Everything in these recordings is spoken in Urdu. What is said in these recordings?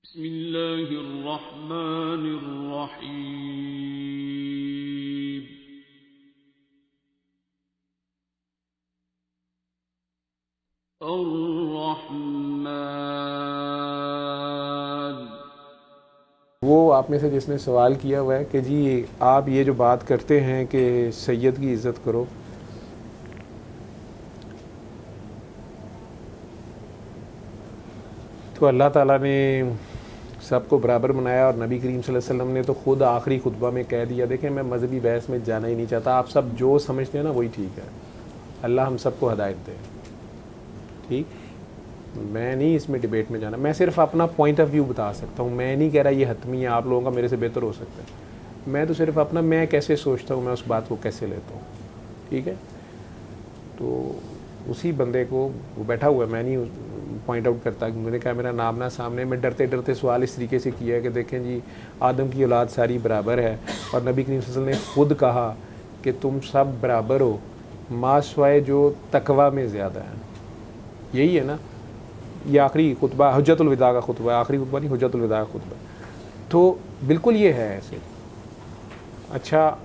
بسم اللہ الرحمن الرحیم الرحمن۔ وہ آپ میں سے جس نے سوال کیا ہوا ہے کہ جی آپ یہ جو بات کرتے ہیں کہ سید کی عزت کرو، تو اللہ تعالیٰ نے سب کو برابر بنایا اور نبی کریم صلی اللہ علیہ وسلم نے تو خود آخری خطبہ میں کہہ دیا، دیکھیں میں مذہبی بحث میں جانا ہی نہیں چاہتا، آپ سب جو سمجھتے ہیں نا وہی ٹھیک ہے، اللہ ہم سب کو ہدایت دے، ٹھیک، میں نہیں اس میں ڈیبیٹ میں جانا، میں صرف اپنا پوائنٹ آف ویو بتا سکتا ہوں، میں نہیں کہہ رہا یہ حتمی ہے، آپ لوگوں کا میرے سے بہتر ہو سکتا ہے، میں تو صرف اپنا میں کیسے سوچتا ہوں، میں اس بات کو کیسے لیتا ہوں، ٹھیک ہے۔ تو اسی بندے کو وہ بیٹھا ہوا ہے، میں نہیں پوائنٹ آؤٹ کرتا کہ میں نے کہا میرا نام نہ سامنے، میں ڈرتے ڈرتے سوال اس طریقے سے کیا ہے کہ دیکھیں جی آدم کی اولاد ساری برابر ہے، اور نبی کریم صلی اللہ علیہ وسلم نے خود کہا کہ تم سب برابر ہو ما سوائے جو تقوی میں زیادہ ہے، یہی ہے نا، یہ آخری خطبہ حجت الوداع کا خطبہ ہے، آخری خطبہ نہیں، حجت الوداع کا خطبہ ہے، تو بالکل یہ ہے ایسے۔ اچھا،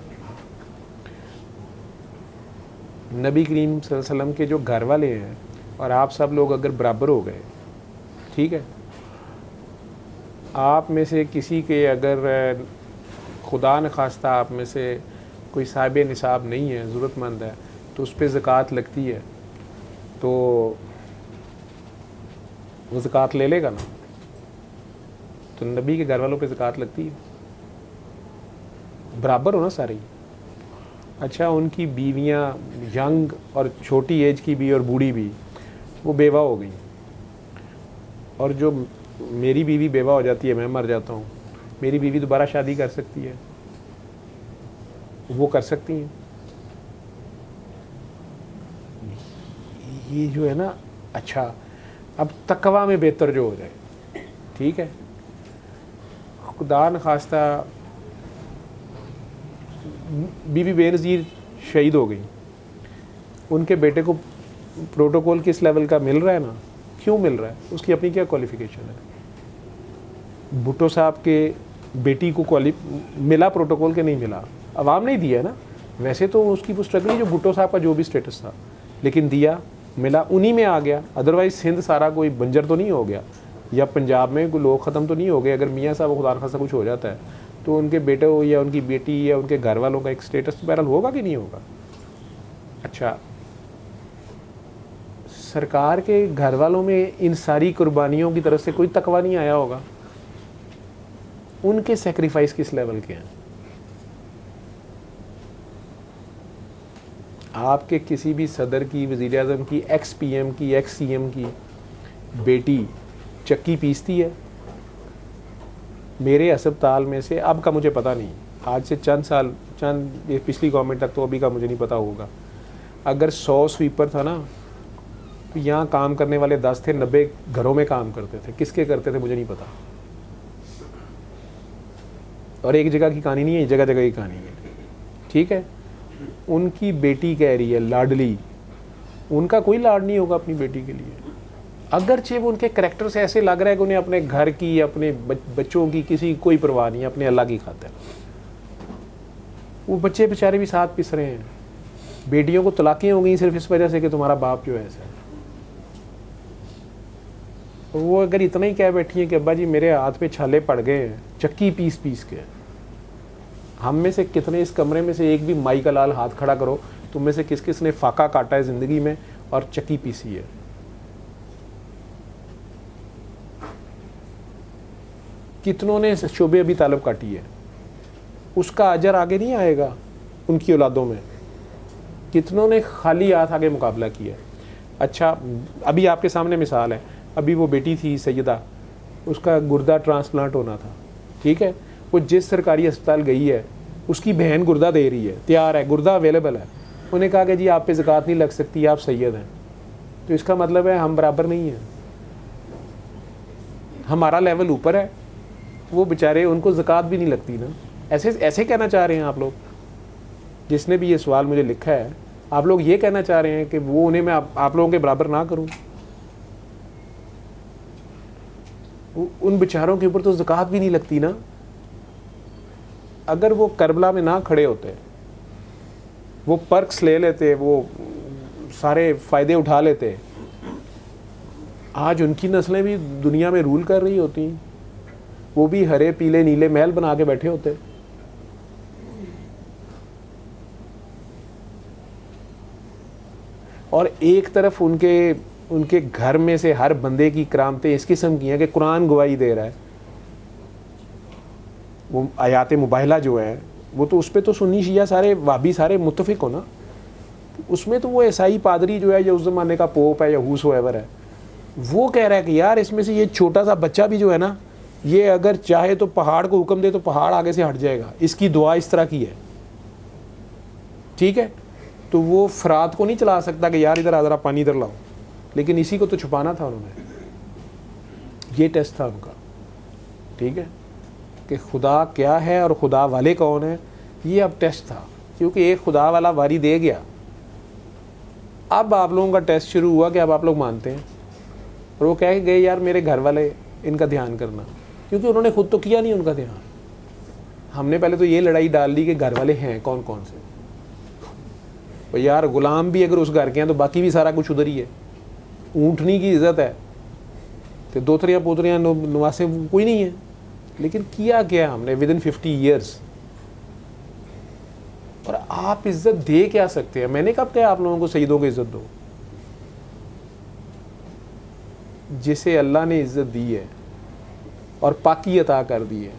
نبی کریم صلی اللہ علیہ وسلم کے جو گھر والے ہیں اور آپ سب لوگ اگر برابر ہو گئے، ٹھیک ہے، آپ میں سے کسی کے اگر خدا نخواستہ آپ میں سے کوئی صاحب نصاب نہیں ہے، ضرورت مند ہے، تو اس پہ زکوٰۃ لگتی ہے، تو وہ زکوٰۃ لے لے گا نا، تو نبی کے گھر والوں پہ زکوٰۃ لگتی ہے، برابر ہو نا سارے ہی۔ اچھا، ان کی بیویاں ینگ اور چھوٹی ایج کی بھی اور بوڑھی بھی وہ بیوہ ہو گئیں، اور جو میری بیوی بیوہ ہو جاتی ہے، میں مر جاتا ہوں، میری بیوی دوبارہ شادی کر سکتی ہے، وہ کر سکتی ہیں، یہ جو ہے نا۔ اچھا، اب تقوی میں بہتر جو ہو جائے، ٹھیک ہے، خدا نخواستہ بی بے نظیر شہید ہو گئی، ان کے بیٹے کو پروٹوکول کس لیول کا مل رہا ہے نا، کیوں مل رہا ہے، اس کی اپنی کیا کوالیفیکیشن ہے، بھٹو صاحب کے بیٹی کو ملا پروٹوکول کے نہیں ملا، عوام نے دیا ہے نا، ویسے تو اس کی وہ اسٹرگل جو بھٹو صاحب کا جو بھی سٹیٹس تھا، لیکن دیا، ملا، انہی میں آ گیا، ادروائز سندھ سارا کوئی بنجر تو نہیں ہو گیا، یا پنجاب میں کوئی لوگ ختم تو نہیں ہو گئے، اگر میاں صاحب خدا نخواستہ کچھ ہو جاتا ہے تو ان کے بیٹے ہو یا ان کی بیٹی یا ان کے گھر والوں کا ایک سٹیٹس بہرحال ہوگا کہ نہیں ہوگا۔ اچھا، سرکار کے گھر والوں میں ان ساری قربانیوں کی طرف سے کوئی تقوی نہیں آیا ہوگا، ان کے سیکریفائس کس لیول کے ہیں؟ آپ کے کسی بھی صدر کی، وزیر اعظم کی، ایکس پی ایم کی، ایکس سی ایم کی بیٹی چکی پیستی ہے؟ میرے ہسپتال میں سے، اب کا مجھے پتہ نہیں، آج سے چند یہ پچھلی گورنمنٹ تک تو ابھی کا مجھے نہیں پتہ ہوگا، اگر 100 سویپر تھا نا، تو یہاں کام کرنے والے 10 تھے، 90 گھروں میں کام کرتے تھے، کس کے کرتے تھے مجھے نہیں پتا، اور ایک جگہ کی کہانی نہیں ہے، جگہ جگہ کی کہانی ہے، ٹھیک ہے۔ ان کی بیٹی کہہ رہی ہے لاڈلی، ان کا کوئی لاڈ نہیں ہوگا اپنی بیٹی کے لیے، اگرچہ وہ ان کے کریکٹر سے ایسے لگ رہا ہے کہ انہیں اپنے گھر کی، اپنے بچوں کی کسی کوئی پرواہ نہیں ہے، اپنے اللہ کی خاطر، وہ بچے بیچارے بھی ساتھ پس رہے ہیں، بیٹیوں کو طلاقیں ہو گئی صرف اس وجہ سے کہ تمہارا باپ جو ہے ایسا ہے، وہ اگر اتنا ہی کہہ بیٹھی ہیں کہ ابا جی میرے ہاتھ پہ چھالے پڑ گئے ہیں چکی پیس پیس کے، ہم میں سے کتنے اس کمرے میں سے ایک بھی مائی کا لال ہاتھ کھڑا کرو، تم میں سے کس کس نے فاقہ کاٹا ہے زندگی میں اور چکی پیسی ہے؟ کتنوں نے شعبے ابھی طالب کاٹی ہے، اس کا اجر آگے نہیں آئے گا ان کی اولادوں میں؟ کتنوں نے خالی ہاتھ آگے مقابلہ کیا ہے؟ اچھا، ابھی آپ کے سامنے مثال ہے، ابھی وہ بیٹی تھی سیدہ، اس کا گردہ ٹرانسپلانٹ ہونا تھا، ٹھیک ہے، وہ جس سرکاری ہسپتال گئی ہے، اس کی بہن گردہ دے رہی ہے، تیار ہے، گردہ اویلیبل ہے، انہوں نے کہا کہ جی آپ پہ زکوٰۃ نہیں لگ سکتی، آپ سید ہیں، تو اس کا مطلب ہے ہم برابر نہیں ہیں، ہمارا لیول اوپر ہے، وہ بیچارے ان کو زکوٰۃ بھی نہیں لگتی نا، ایسے کہنا چاہ رہے ہیں آپ لوگ؟ جس نے بھی یہ سوال مجھے لکھا ہے، آپ لوگ یہ کہنا چاہ رہے ہیں کہ وہ انہیں میں آپ لوگوں کے برابر نہ کروں؟ ان بیچاروں کے اوپر تو زکوٰۃ بھی نہیں لگتی نا. اگر وہ کربلا میں نہ کھڑے ہوتے, وہ پرکس لے لیتے, وہ سارے فائدے اٹھا لیتے, آج ان کی نسلیں بھی دنیا میں رول کر رہی ہوتی ہیں, وہ بھی ہرے پیلے نیلے محل بنا کے بیٹھے ہوتے. اور ایک طرف ان کے گھر میں سے ہر بندے کی کرامتیں اس قسم کی ہیں کہ قرآن گواہی دے رہا ہے. وہ آیات مباہلہ جو ہیں وہ تو اس پہ تو سنی شیعہ سارے وہابی سارے متفق ہو نا. اس میں تو وہ عیسائی پادری جو ہے یا اس زمانے کا پوپ ہے یا ہوس ایور ہے, وہ کہہ رہا ہے کہ یار اس میں سے یہ چھوٹا سا بچہ بھی جو ہے نا, یہ اگر چاہے تو پہاڑ کو حکم دے تو پہاڑ آگے سے ہٹ جائے گا, اس کی دعا اس طرح کی ہے. ٹھیک ہے, تو وہ فرات کو نہیں چلا سکتا کہ یار ادھر ذرا پانی ادھر لاؤ, لیکن اسی کو تو چھپانا تھا انہوں نے. یہ ٹیسٹ تھا ان کا. ٹھیک ہے, کہ خدا کیا ہے اور خدا والے کون ہیں, یہ اب ٹیسٹ تھا. کیونکہ ایک خدا والا واری دے گیا, اب آپ لوگوں کا ٹیسٹ شروع ہوا کہ اب آپ لوگ مانتے ہیں. اور وہ کہہ گئے یار میرے گھر والے ان کا دھیان کرنا, کیونکہ انہوں نے خود تو کیا نہیں ان کا دھیان. ہم نے پہلے تو یہ لڑائی ڈال دی کہ گھر والے ہیں کون کون سے. اور یار غلام بھی اگر اس گھر کے ہیں تو باقی بھی سارا کچھ ادھر ہی ہے. اونٹنی کی عزت ہے تو دوتریاں پوتریاں نواسے کوئی نہیں ہے. لیکن کیا ہم نے ودن 50 ایئرس. اور آپ عزت دے کیا سکتے ہیں؟ میں نے کب کہا آپ لوگوں کو سیدوں کو عزت دو؟ جسے اللہ نے عزت دی ہے اور پاکی عطا کر دی ہے,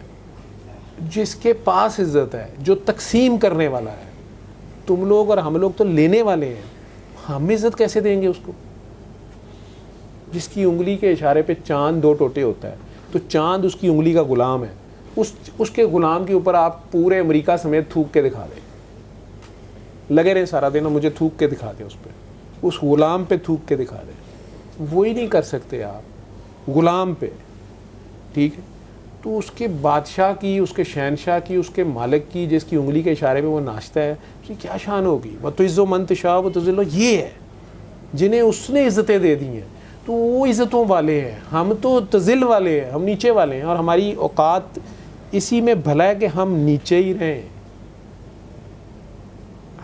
جس کے پاس عزت ہے, جو تقسیم کرنے والا ہے. تم لوگ اور ہم لوگ تو لینے والے ہیں, ہم عزت کیسے دیں گے اس کو؟ جس کی انگلی کے اشارے پہ چاند 2 ٹوٹے ہوتا ہے, تو چاند اس کی انگلی کا غلام ہے. اس کے غلام کے اوپر آپ پورے امریکہ سمیت تھوک کے دکھا دیں, لگے رہے سارا دن, مجھے تھوک کے دکھا دیں اس پہ, اس غلام پہ تھوک کے دکھا دیں. وہی نہیں کر سکتے آپ غلام پہ. ٹھیک ہے, تو اس کے بادشاہ کی, اس کے شہنشاہ کی, اس کے مالک کی, جس کی انگلی کے اشارے پہ وہ ناچتا ہے, اس کی کیا شان ہوگی؟ وَتُعِزُّ مَن تَشَاءُ وَتُذِلُّ, یہ ہے جنہیں اس نے عزتیں دے دی ہیں. تو وہ عزتوں والے ہیں, ہم تو تذل والے ہیں, ہم نیچے والے ہیں. اور ہماری اوقات اسی میں بھلا ہے کہ ہم نیچے ہی رہیں,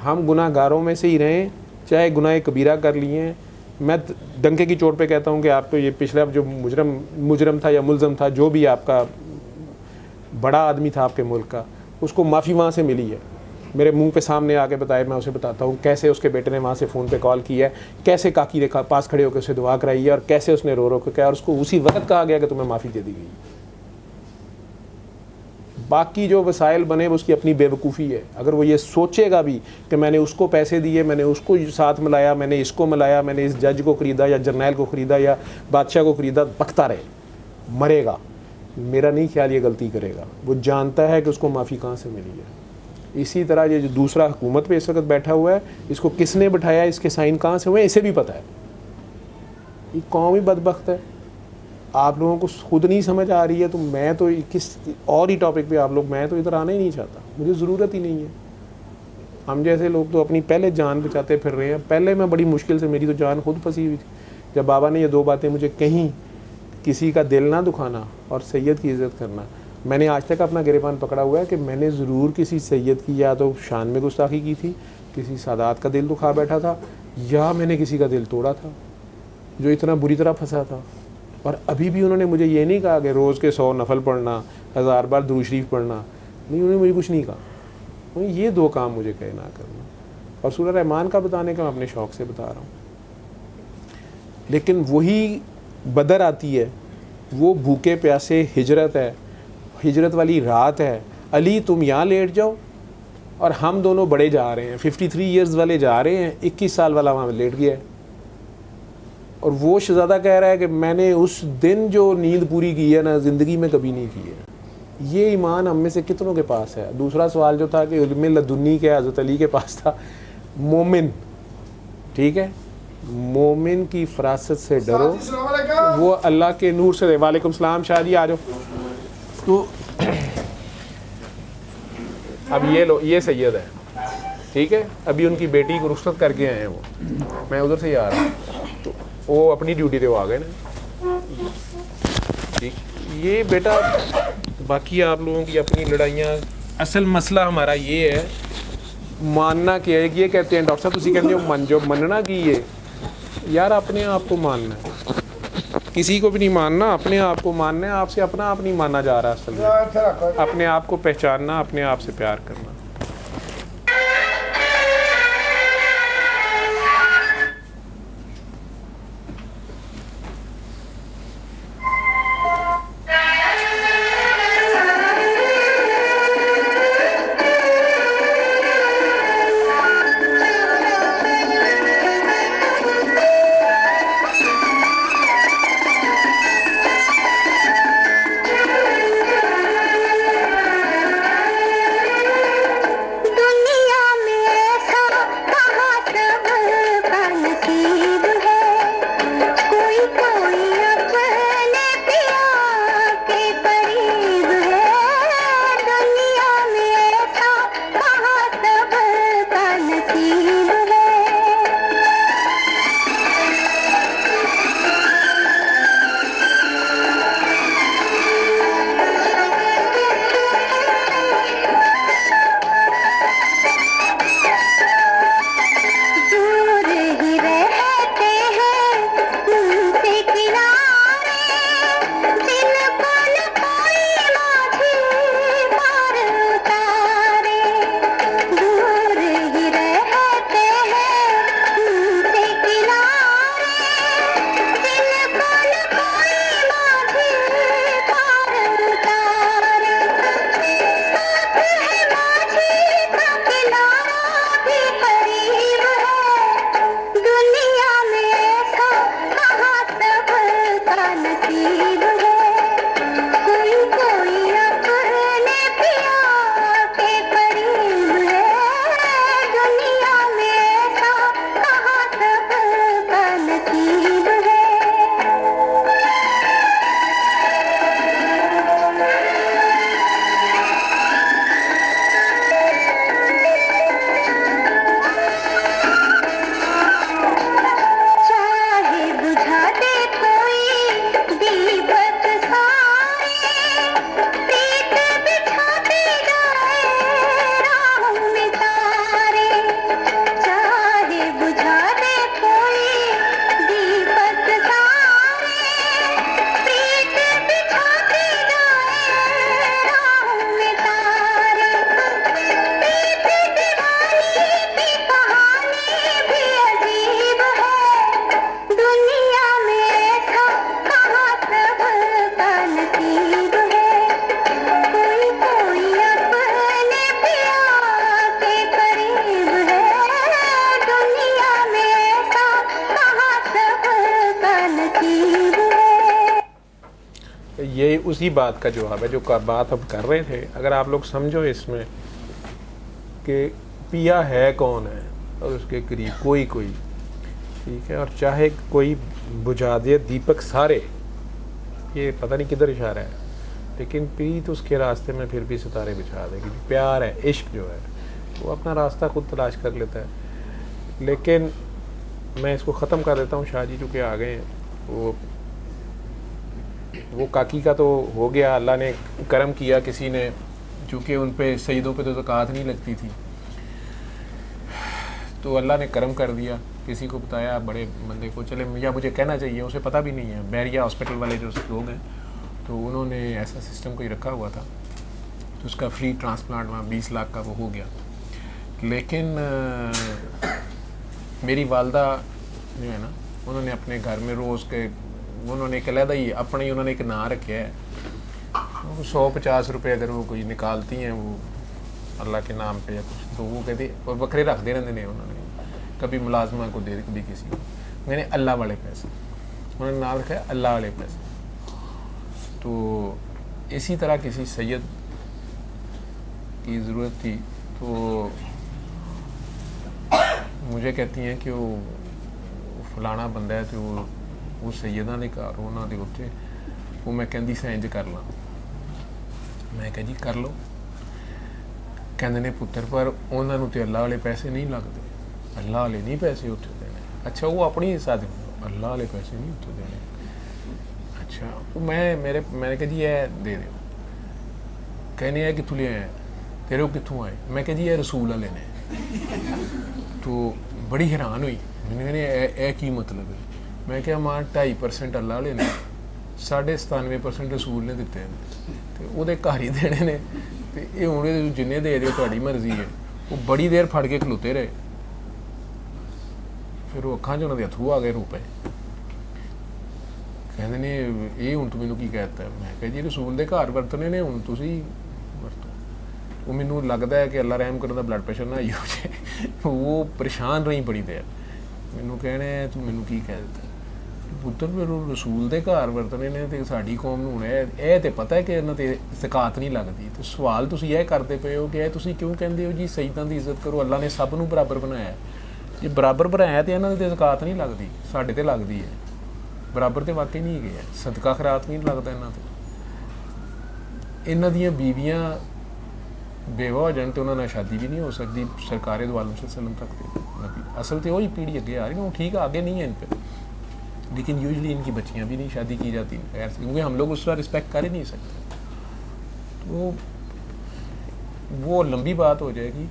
ہم گناہ گاروں میں سے ہی رہیں, چاہے گناہ کبیرہ کر لیے ہیں. میں ڈنکے کی چوٹ پہ کہتا ہوں کہ آپ کو یہ پچھلا جو مجرم تھا یا ملزم تھا, جو بھی آپ کا بڑا آدمی تھا آپ کے ملک کا, اس کو معافی وہاں سے ملی ہے. میرے منہ پہ سامنے آ کے بتائے, میں اسے بتاتا ہوں کیسے اس کے بیٹے نے وہاں سے فون پہ کال کی ہے, کیسے کاکی کے پاس کھڑے ہو کے اسے دعا کرائی ہے, اور کیسے اس نے رو کے کہا, اور اس کو اسی وقت کہا گیا کہ تمہیں معافی دے دی گئی. باقی جو وسائل بنے وہ اس کی اپنی بے وقوفی ہے. اگر وہ یہ سوچے گا بھی کہ میں نے اس کو پیسے دیے, میں نے اس کو ساتھ ملایا, میں نے اس کو ملایا, میں نے اس جج کو خریدا یا جرنیل کو خریدا یا بادشاہ کو خریدا, بکتا رہے, مرے گا. میرا نہیں خیال یہ غلطی کرے گا. وہ جانتا ہے کہ اس کو معافی کہاں سے ملی ہے. اسی طرح یہ جو دوسرا حکومت پہ اس وقت بیٹھا ہوا ہے, اس کو کس نے بٹھایا, اس کے سائن کہاں سے ہوئے, اسے بھی پتہ ہے. یہ قوم ہی بدبخت ہے. آپ لوگوں کو خود نہیں سمجھ آ رہی ہے, تو میں تو کس اور ہی ٹاپک پہ آپ لوگ, میں تو ادھر آنا ہی نہیں چاہتا, مجھے ضرورت ہی نہیں ہے. ہم جیسے لوگ تو اپنی پہلے جان بچاتے پھر رہے ہیں. پہلے میں بڑی مشکل سے, میری تو جان خود پھنسی ہوئی تھی. جب بابا نے یہ 2 باتیں مجھے کہیں, کسی کا دل نہ دکھانا اور سید کی عزت کرنا, میں نے آج تک اپنا گریبان پکڑا ہوا ہے کہ میں نے ضرور کسی سید کی یا تو شان میں گستاخی کی تھی, کسی سادات کا دل دکھا بیٹھا تھا, یا میں نے کسی کا دل توڑا تھا جو اتنا بری طرح پھنسا تھا. اور ابھی بھی انہوں نے مجھے یہ نہیں کہا کہ روز کے 100 نفل پڑھنا, 1000 بار درود شریف پڑھنا, نہیں, انہوں نے مجھے کچھ نہیں کہا. یہ 2 کام مجھے کہے نہ کرنا. اور سورہ رحمان کا بتانے کا میں اپنے شوق سے بتا رہا ہوں. لیکن وہی بدر آتی ہے, وہ بھوکے پیاسے, ہجرت ہے, ہجرت والی رات ہے, علی تم یہاں لیٹ جاؤ, اور ہم دونوں بڑے جا رہے ہیں, 53 ایئرز والے جا رہے ہیں, 21 سال والا وہاں لیٹ گیا ہے. اور وہ شہزادہ کہہ رہا ہے کہ میں نے اس دن جو نیند پوری کی ہے نا, زندگی میں کبھی نہیں کی ہے. یہ ایمان ہم میں سے کتنوں کے پاس ہے؟ دوسرا سوال جو تھا کہ علم لدنی کے حضرت علی کے پاس تھا. مومن, ٹھیک ہے, مومن کی فراست سے ڈرو, وہ اللہ کے نور سے. وعلیکم السلام شاہ جی, آ جاؤ. تو اب یہ لو, یہ سید ہے, ٹھیک ہے, ابھی ان کی بیٹی کو رخصت کر کے آئے ہیں وہ, میں ادھر سے ہی آ رہا ہوں, تو وہ اپنی ڈیوٹی پہ وہ آ گئے نا. یہ بیٹا باقی آپ لوگوں کی اپنی لڑائیاں، اصل مسئلہ ہمارا یہ ہے ماننا کہ یہ کہتے ہیں ڈاکٹر صاحب تسی کہتے ہو جو مننا کی ہے یار اپنے آپ کو ماننا ہے، کسی کو بھی نہیں ماننا، اپنے آپ کو ماننا ہے. آپ سے اپنا آپ نہیں مانا جا رہا اصل میں، اپنے آپ کو پہچاننا، اپنے آپ سے پیار کرنا. یہی اسی بات کا جواب ہے جو بات ہم کر رہے تھے. اگر آپ لوگ سمجھو اس میں کہ پیا ہے کون ہے اور اس کے قریب کوئی ٹھیک ہے، اور چاہے کوئی بجھا دے دیپک سارے، یہ پتہ نہیں کدھر اشارہ ہے، لیکن پریت اس کے راستے میں پھر بھی ستارے بچھا دے گی. پیار ہے، عشق جو ہے وہ اپنا راستہ خود تلاش کر لیتا ہے. لیکن میں اس کو ختم کر دیتا ہوں. شاہ جی چونکہ آ گئے ہیں، وہ کاکی کا تو ہو گیا، اللہ نے کرم کیا کسی نے، چونکہ ان پہ سیدوں پہ تو زکوٰۃ نہیں لگتی تھی تو اللہ نے کرم کر دیا. کسی کو بتایا بڑے بندے کو، چلے یا مجھے کہنا چاہیے، اسے پتہ بھی نہیں ہے، بیریا ہاسپٹل والے جو لوگ ہیں تو انہوں نے ایسا سسٹم کوئی رکھا ہوا تھا تو اس کا فری ٹرانسپلانٹ وہاں 20 لاکھ کا وہ ہو گیا. لیکن میری والدہ جو ہے نا، انہوں نے اپنے گھر میں روز کے انہوں نے ایک علیحدہ ہی اپنے ہی انہوں نے ایک نام رکھا ہے، 150 روپے اگر وہ کوئی نکالتی ہیں وہ اللہ کے نام پہ یا کچھ، تو وہ کہتے اور بکرے رکھ دے رہتے ہیں. انہوں نے کبھی ملازمہ کو دے، کبھی کسی کو، میں نے اللہ والے پیسے، انہوں نے نام رکھا ہے اللہ والے پیسے. تو اسی طرح کسی سید کی ضرورت تھی تو مجھے کہتی ہیں کہ وہ فلانا بندہ ہے تو وہ سیدہ نے کہا انہوں نے اتنے وہ میں کہندی سے انج کر لاں. میں کہا جی کر لو. کہندے نے پتر پر انہوں نے تو اللہ والے پیسے نہیں لگتے، اللہ والے نہیں پیسے اتنے دینے. اچھا وہ اپنی حصہ دیں، اللہ والے پیسے نہیں اتنے دینے. اچھا میں نے کہا جی یہ دے دو. کہنے ہیں کتوں لے آئے تیرے کو کتوں آئے؟ میں کہا جی یہ رسول والے نے. تو بڑی حیران ہوئی. میں نے کہا اے کی مطلب ہے؟ میں کہا ماں 2.5% اللہ والے نے 97% رسول نے دیتے ہیں تو وہ گھر ہی دینے نے. تو یہ ہوں جن دے دو تاری مرضی ہے. وہ بڑی دیر پھڑ کے کھلوتے رہے. پھر وہ اکھاں انہوں کے اتھرو آ گئے رو پے. کہتے نے یہ ہوں تو مینوں کی کہتا ہے؟ میں کہا جی رسول دے گھر ورتنے نے ہوں تسی ورتو. وہ مینوں لگتا ہے کہ اللہ رحم کرتا بلڈ پریشر نہ ہی ہو جائے. وہ پریشان رہی بڑی دیر. مینوں کہنے تو مینوں کی کہہ دیتا پتر پھر رسول دے گھر ورتنے نے تو ساری قوم ہوں یہ تو پتہ ہے کہ انہوں تے زکات نہیں لگتی. تو سوال تسی یہ کرتے پے ہو کہ یہ تسی کیوں کہندے ہو جی سیداں دی عزت کرو, اللہ نے سب نوں برابر بنایا ہے. جی برابر بنایا تو انہوں نے زکات نہیں لگتی, ساڈے تے لگتی ہے. برابر تو واقعی نہیں گیا. صدقہ خیرات نہیں لگتا یہاں تے. یہاں دیاں بیویاں بیوہ ہو جان تو انہوں نے شادی بھی نہیں ہو سکتی سرکار دو عالم صلی اللہ علیہ وسلم تک. اصل تو وہی پیڑھی اگے آ رہی ہے, وہ ٹھیک ہے آگے نہیں ہے ان پہ, لیکن یوزلی ان کی بچیاں بھی نہیں شادی کی جاتی کیونکہ ہم لوگ اس کا رسپیکٹ کر ہی نہیں سکتے. تو وہ لمبی بات ہو جائے گی.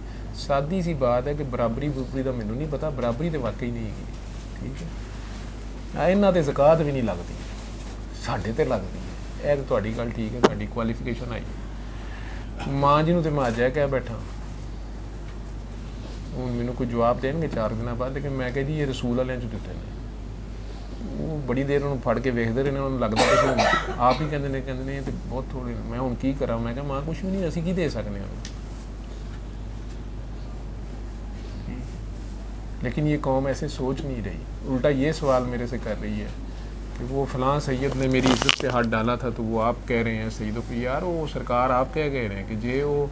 سادی سی بات ہے کہ برابری برابری کا مینوں نہیں پتا, برابری تو واقعی نہیں ہے. ٹھیک ہے یہاں تے زکات بھی نہیں لگتی, ساڈے تے لگتی ہے. یہ تو تہاڈی گل ٹھیک ہے, تہاڈی کوالیفیکیشن آئی. ماں جی نوں تے میں اج کہہ بیٹھا ہوں مینوں کوئی جواب دین گے 4 دن بعد, لیکن میں کہا جی یہ رسول والے چ دیتے ہیں. وہ بڑی دیر انہوں پھڑ کے ویکھتے رہے, انہوں لگتا کہ آپ ہی کہتے ہیں تو بہت تھوڑے. میں ہوں کی کرا, میں کہا ماں کچھ بھی نہیں, اسی کی دے سکتے ہیں. لیکن یہ قوم ایسے سوچ نہیں رہی, الٹا یہ سوال میرے سے کر رہی ہے کہ وہ فلاں سید نے میری عزت پہ ہاتھ ڈالا تھا تو وہ آپ کہہ رہے ہیں سیدوں کو. یار وہ سرکار آپ کہہ رہے ہیں کہ جے وہ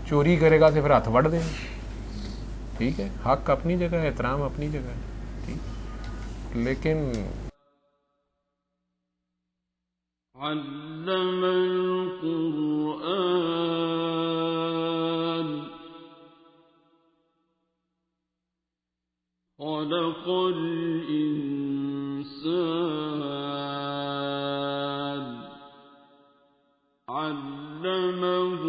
چوری کرے گا تو پھر ہاتھ وڑ دیں. ٹھیک ہے, حق اپنی جگہ ہے, احترام اپنی جگہ ہے. ٹھیک, لیکن علم القرآن خلق الإنسان علمه